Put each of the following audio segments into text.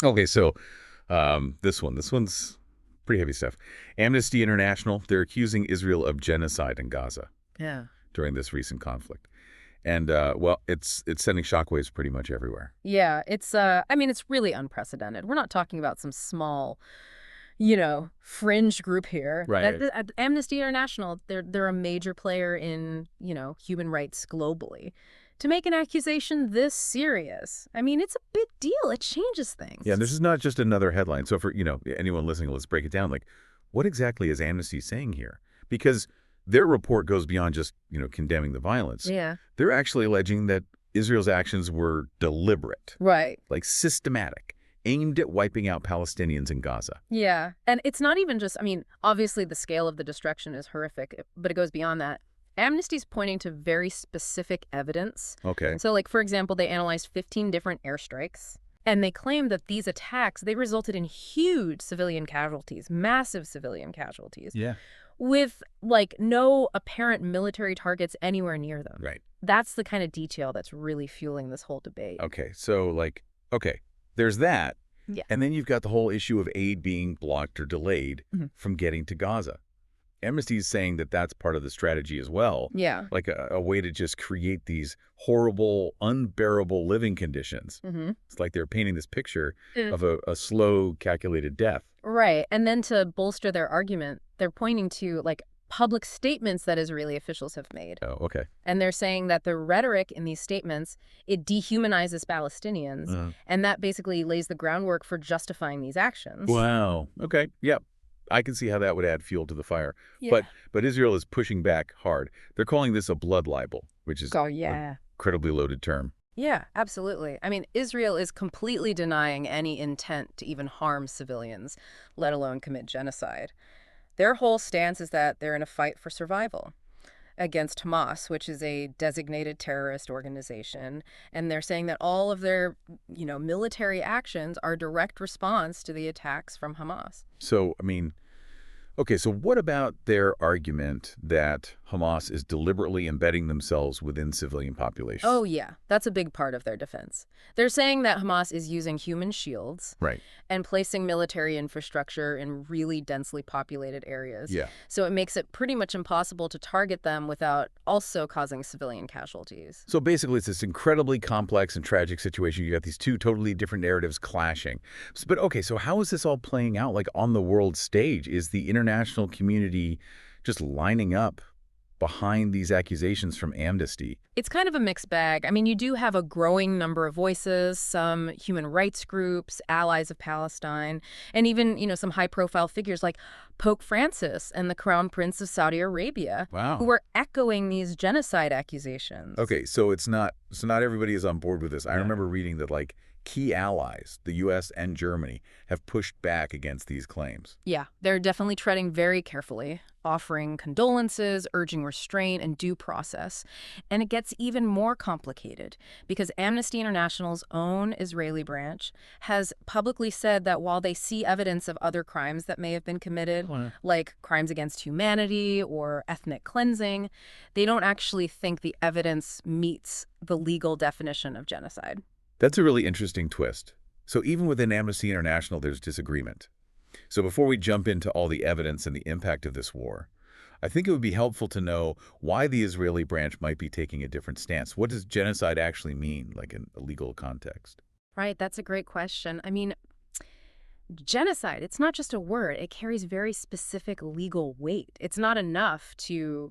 Okay, so this one's pretty heavy stuff. Amnesty International, they're accusing Israel of genocide in Gaza Yeah. during this recent conflict. And, well, it's sending shockwaves pretty much everywhere. Yeah, I mean, it's really unprecedented. We're not talking about some small, fringe group here. Right. Amnesty International, they're a major player in, human rights globally. To make an accusation this serious, I mean, it's a big deal. It changes Yeah, things. and this is not just another headline. So for, anyone listening, let's break it down. Like, what exactly is Amnesty saying here? Because their report goes beyond just, condemning the violence. Yeah. They're actually alleging that Israel's actions were deliberate, Right. like systematic, aimed at wiping out Palestinians in Gaza. Yeah. And it's not even just, I mean, obviously the scale of the destruction is horrific, but it goes beyond that. Amnesty's pointing to very specific evidence. Okay. So, like, for example, they analyzed 15 different airstrikes, and they claim that these attacks, they resulted in huge civilian casualties, massive civilian casualties, Yeah. with, like, no apparent military targets anywhere near them. Right. That's the kind of detail that's really fueling this whole debate. Okay. So, okay, there's that. Yeah. And then you've got the whole issue of aid being blocked or delayed Mhm. from getting to Gaza. Amnesty is saying that that's part of the strategy as well. Yeah. Like a way to just create these horrible, unbearable living conditions. Mm-hmm. It's like they're painting this picture of a slow, calculated death. Right. And then to bolster their argument, they're pointing to, like, public statements that Israeli officials have made. Oh, okay. And they're saying that the rhetoric in these statements, it dehumanizes Palestinians, and that basically lays the groundwork for justifying these actions. Wow. Okay. Yep. I can see how that would add fuel to the fire. Yeah. But Israel is pushing back hard. They're calling this a blood libel, which is Oh, an yeah. incredibly loaded term. Yeah, absolutely. I mean, Israel is completely denying any intent to even harm civilians, let alone commit genocide. Their whole stance is that they're in a fight for survival against Hamas, which is a designated terrorist organization. And they're saying that all of their, military actions are a direct response to the attacks from Hamas. So, I mean, okay, so what about their argument that Hamas is deliberately embedding themselves within civilian populations? Oh, yeah. That's a big part of their defense. They're saying that Hamas is using human shields Right. and placing military infrastructure in really densely populated areas. Yeah. So it makes it pretty much impossible to target them without also causing civilian casualties. So basically, it's this incredibly complex and tragic situation. You got these two totally different narratives clashing. But okay, so how is this all playing out, like, on the world stage? Is the international community just lining up behind these accusations from Amnesty? It's kind of a mixed bag. I mean, you do have a growing number of voices, some human rights groups, allies of Palestine, and even, some high-profile figures like Pope Francis and the Crown Prince of Saudi Arabia, Wow. who are echoing these genocide accusations. Okay, so not everybody is on board with this. I remember reading that, like, key allies, the U.S. and Germany, have pushed back against these claims. Yeah, they're definitely treading very carefully, offering condolences, urging restraint and due process. And it gets even more complicated because Amnesty International's own Israeli branch has publicly said that while they see evidence of other crimes that may have been committed, like crimes against humanity or ethnic cleansing, they don't actually think the evidence meets the legal definition of genocide. That's a really interesting twist. So even within Amnesty International, there's disagreement. So before we jump into all the evidence and the impact of this war, I think it would be helpful to know why the Israeli branch might be taking a different stance. What does genocide actually mean, like in a legal context? Right, that's a great question. I mean, genocide, it's not just a word. It carries very specific legal weight. It's not enough to,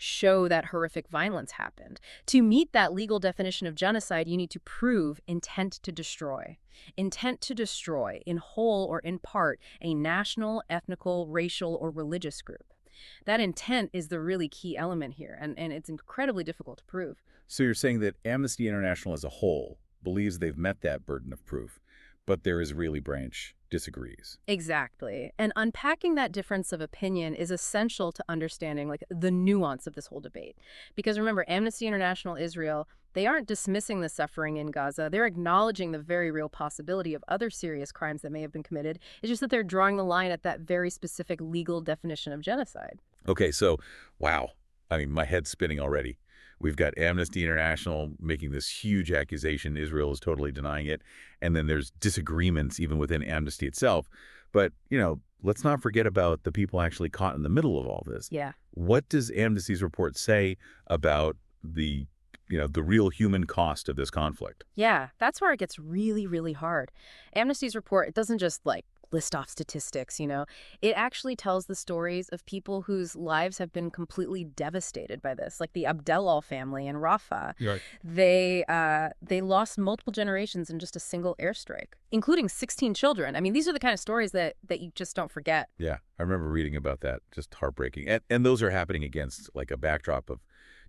show that horrific violence happened. To meet that legal definition of genocide, you need to prove intent to destroy. Intent to destroy, in whole or in part, a national, ethnical, racial, or religious group. That intent is the really key element here, and it's incredibly difficult to prove. So you're saying that Amnesty International as a whole believes they've met that burden of proof, but their Israeli branch disagrees. Exactly. And unpacking that difference of opinion is essential to understanding the nuance of this whole debate. Because remember, Amnesty International Israel, they aren't dismissing the suffering in Gaza. They're acknowledging the very real possibility of other serious crimes that may have been committed. It's just that they're drawing the line at that very specific legal definition of genocide. Okay, so, wow. I mean, my head's spinning already. We've got Amnesty International making this huge accusation. Israel is totally denying it. And then there's disagreements even within Amnesty itself. But, let's not forget about the people actually caught in the middle of all this. Yeah. What does Amnesty's report say about the real human cost of this conflict? Yeah, that's where it gets really, really hard. Amnesty's report, it doesn't just list off statistics, It actually tells the stories of people whose lives have been completely devastated by this, like the Abdelal family in Rafah. Right. They lost multiple generations in just a single airstrike, including 16 children. I mean, these are the kind of stories that you just don't forget. Yeah, I remember reading about that. Just heartbreaking. And those are happening against like a backdrop of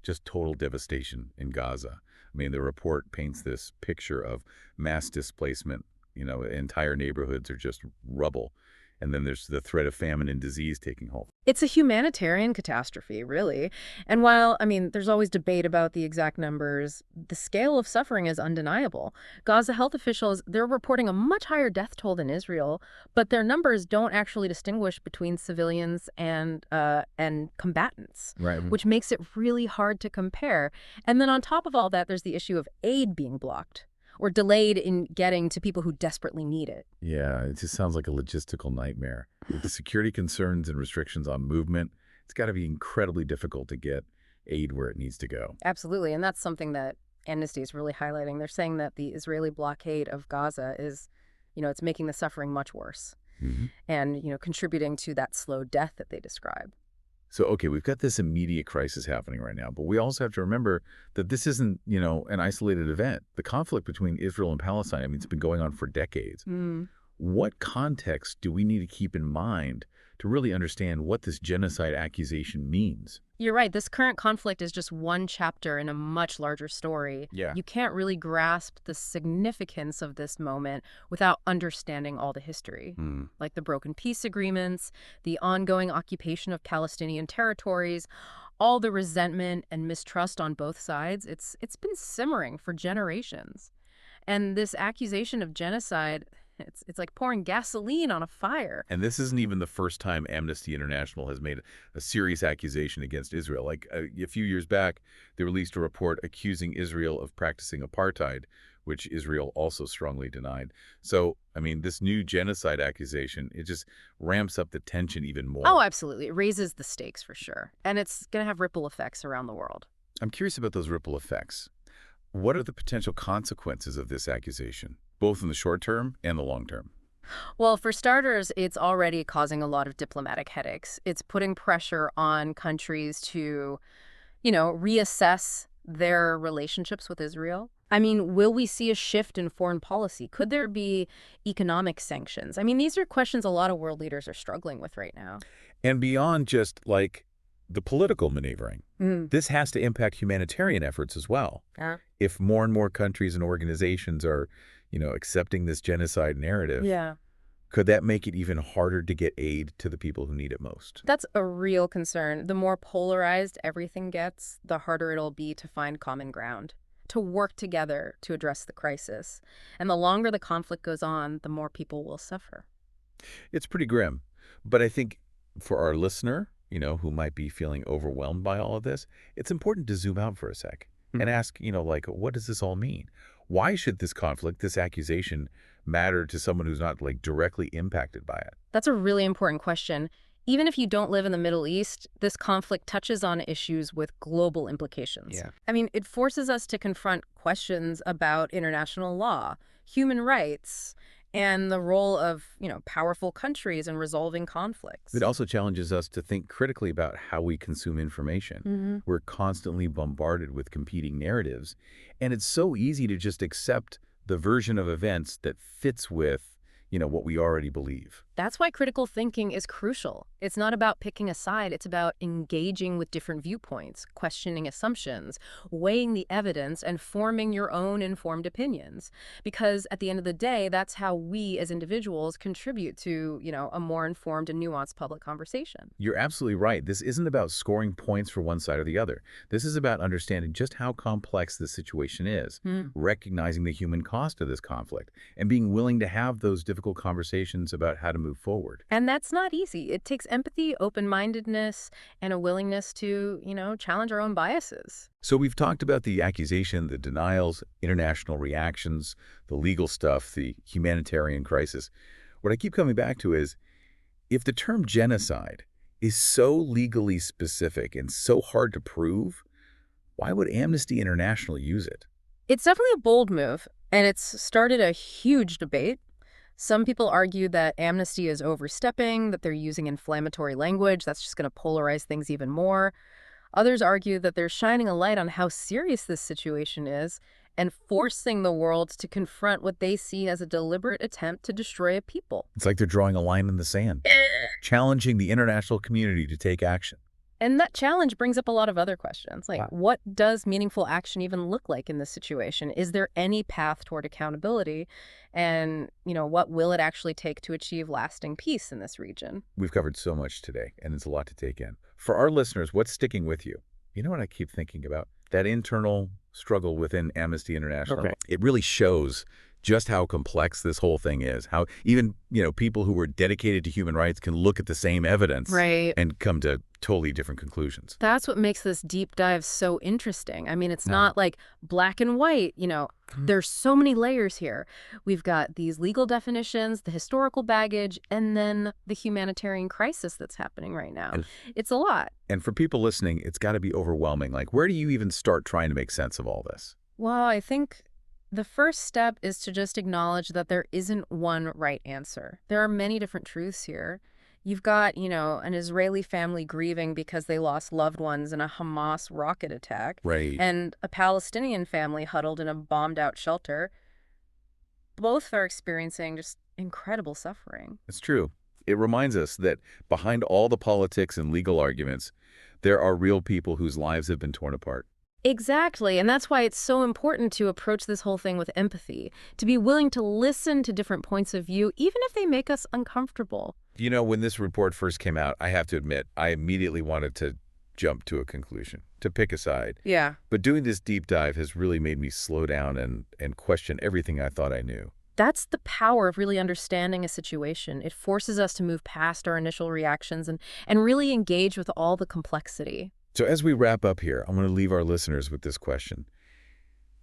just total devastation in Gaza. I mean, the report paints this picture of mass displacement. Entire neighborhoods are just rubble. And then there's the threat of famine and disease taking hold. It's a humanitarian catastrophe, really. And while, there's always debate about the exact numbers, the scale of suffering is undeniable. Gaza health officials, they're reporting a much higher death toll than Israel, but their numbers don't actually distinguish between civilians and combatants, Right. which makes it really hard to compare. And then on top of all that, there's the issue of aid being blocked or delayed in getting to people who desperately need it. Yeah, it just sounds like a logistical nightmare. With the security concerns and restrictions on movement, it's got to be incredibly difficult to get aid where it needs to go. Absolutely, and that's something that Amnesty is really highlighting. They're saying that the Israeli blockade of Gaza is, it's making the suffering much worse and, contributing to that slow death that they describe. So, okay, we've got this immediate crisis happening right now, but we also have to remember that this isn't, an isolated event. The conflict between Israel and Palestine, it's been going on for decades. What context do we need to keep in mind to really understand what this genocide accusation means? You're right. This current conflict is just one chapter in a much larger story. Yeah. You can't really grasp the significance of this moment without understanding all the history, like the broken peace agreements, the ongoing occupation of Palestinian territories, all the resentment and mistrust on both sides. It's been simmering for generations. And this accusation of genocide, it's like pouring gasoline on a fire. And this isn't even the first time Amnesty International has made a serious accusation against Israel. Like a few years back, they released a report accusing Israel of practicing apartheid, which Israel also strongly denied. So, this new genocide accusation, it just ramps up the tension even more. Oh, absolutely. It raises the stakes for sure. And it's going to have ripple effects around the world. I'm curious about those ripple effects. What are the potential consequences of this accusation, both in the short term and the long term? Well, for starters, it's already causing a lot of diplomatic headaches. It's putting pressure on countries to, reassess their relationships with Israel. Will we see a shift in foreign policy? Could there be economic sanctions? These are questions a lot of world leaders are struggling with right now. And beyond just like the political maneuvering, this has to impact humanitarian efforts as well. If more and more countries and organizations are, accepting this genocide narrative, could that make it even harder to get aid to the people who need it most? That's a real concern. The more polarized everything gets, the harder it'll be to find common ground, to work together to address the crisis. And the longer the conflict goes on, the more people will suffer. It's pretty grim. But I think for our listener, who might be feeling overwhelmed by all of this, it's important to zoom out for a sec and ask, what does this all mean? Why should this conflict, this accusation, matter to someone who's not directly impacted by it? That's a really important question. Even if you don't live in the Middle East, this conflict touches on issues with global implications. Yeah. It forces us to confront questions about international law, human rights, and the role of, powerful countries in resolving conflicts. It also challenges us to think critically about how we consume information. We're constantly bombarded with competing narratives, and it's so easy to just accept the version of events that fits with, what we already believe. That's why critical thinking is crucial. It's not about picking a side. It's about engaging with different viewpoints, questioning assumptions, weighing the evidence, and forming your own informed opinions. Because at the end of the day, that's how we as individuals contribute to, a more informed and nuanced public conversation. You're absolutely right. This isn't about scoring points for one side or the other. This is about understanding just how complex the situation is, recognizing the human cost of this conflict, and being willing to have those difficult conversations about how to move move forward. And that's not easy. It takes empathy, open-mindedness, and a willingness to, challenge our own biases. So we've talked about the accusation, the denials, international reactions, the legal stuff, the humanitarian crisis. What I keep coming back to is, if the term genocide is so legally specific and so hard to prove, why would Amnesty International use it? It's definitely a bold move, and it's started a huge debate. Some people argue that Amnesty is overstepping, that they're using inflammatory language that's just going to polarize things even more. Others argue that they're shining a light on how serious this situation is and forcing the world to confront what they see as a deliberate attempt to destroy a people. It's like they're drawing a line in the sand, challenging the international community to take action. And that challenge brings up a lot of other questions, like Wow. what does meaningful action even look like in this situation? Is there any path toward accountability? And, what will it actually take to achieve lasting peace in this region? We've covered so much today, and it's a lot to take in. For our listeners, what's sticking with you? You know what I keep thinking about? That internal struggle within Amnesty International. Okay. It really shows just how complex this whole thing is. How even, people who were dedicated to human rights can look at the same evidence Right. and come to totally different conclusions. That's what makes this deep dive so interesting. I mean, it's No. not like black and white, There's so many layers here. We've got these legal definitions, the historical baggage, and then the humanitarian crisis that's happening right now. And- It's a lot. And for people listening, it's got to be overwhelming. Like, where do you even start trying to make sense of all this? Well, I think the first step is to just acknowledge that there isn't one right answer. There are many different truths here. You've got, an Israeli family grieving because they lost loved ones in a Hamas rocket attack, Right. and a Palestinian family huddled in a bombed-out shelter. Both are experiencing just incredible suffering. It's true. It reminds us that behind all the politics and legal arguments, there are real people whose lives have been torn apart. Exactly, and that's why it's so important to approach this whole thing with empathy, to be willing to listen to different points of view, even if they make us uncomfortable. When this report first came out, I have to admit, I immediately wanted to jump to a conclusion, to pick a side. Yeah. But doing this deep dive has really made me slow down and question everything I thought I knew. That's the power of really understanding a situation. It forces us to move past our initial reactions and really engage with all the complexity. So as we wrap up here, I'm going to leave our listeners with this question.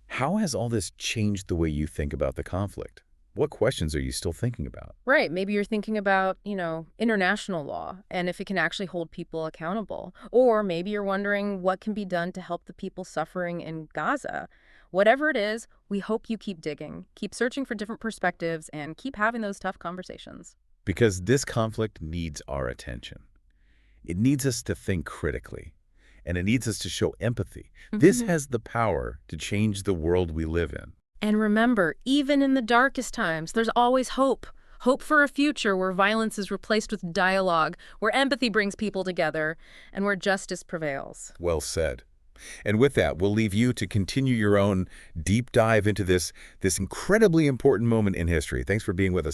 How has all this changed the way you think about the conflict? What questions are you still thinking about? Right. Maybe you're thinking about, international law and if it can actually hold people accountable. Or maybe you're wondering what can be done to help the people suffering in Gaza. Whatever it is, we hope you keep digging, keep searching for different perspectives, and keep having those tough conversations. Because this conflict needs our attention. It needs us to think critically, and it needs us to show empathy. This has the power to change the world we live in. And remember, even in the darkest times, there's always hope. Hope for a future where violence is replaced with dialogue, where empathy brings people together, and where justice prevails. Well said. And with that, we'll leave you to continue your own deep dive into this incredibly important moment in history. Thanks for being with us.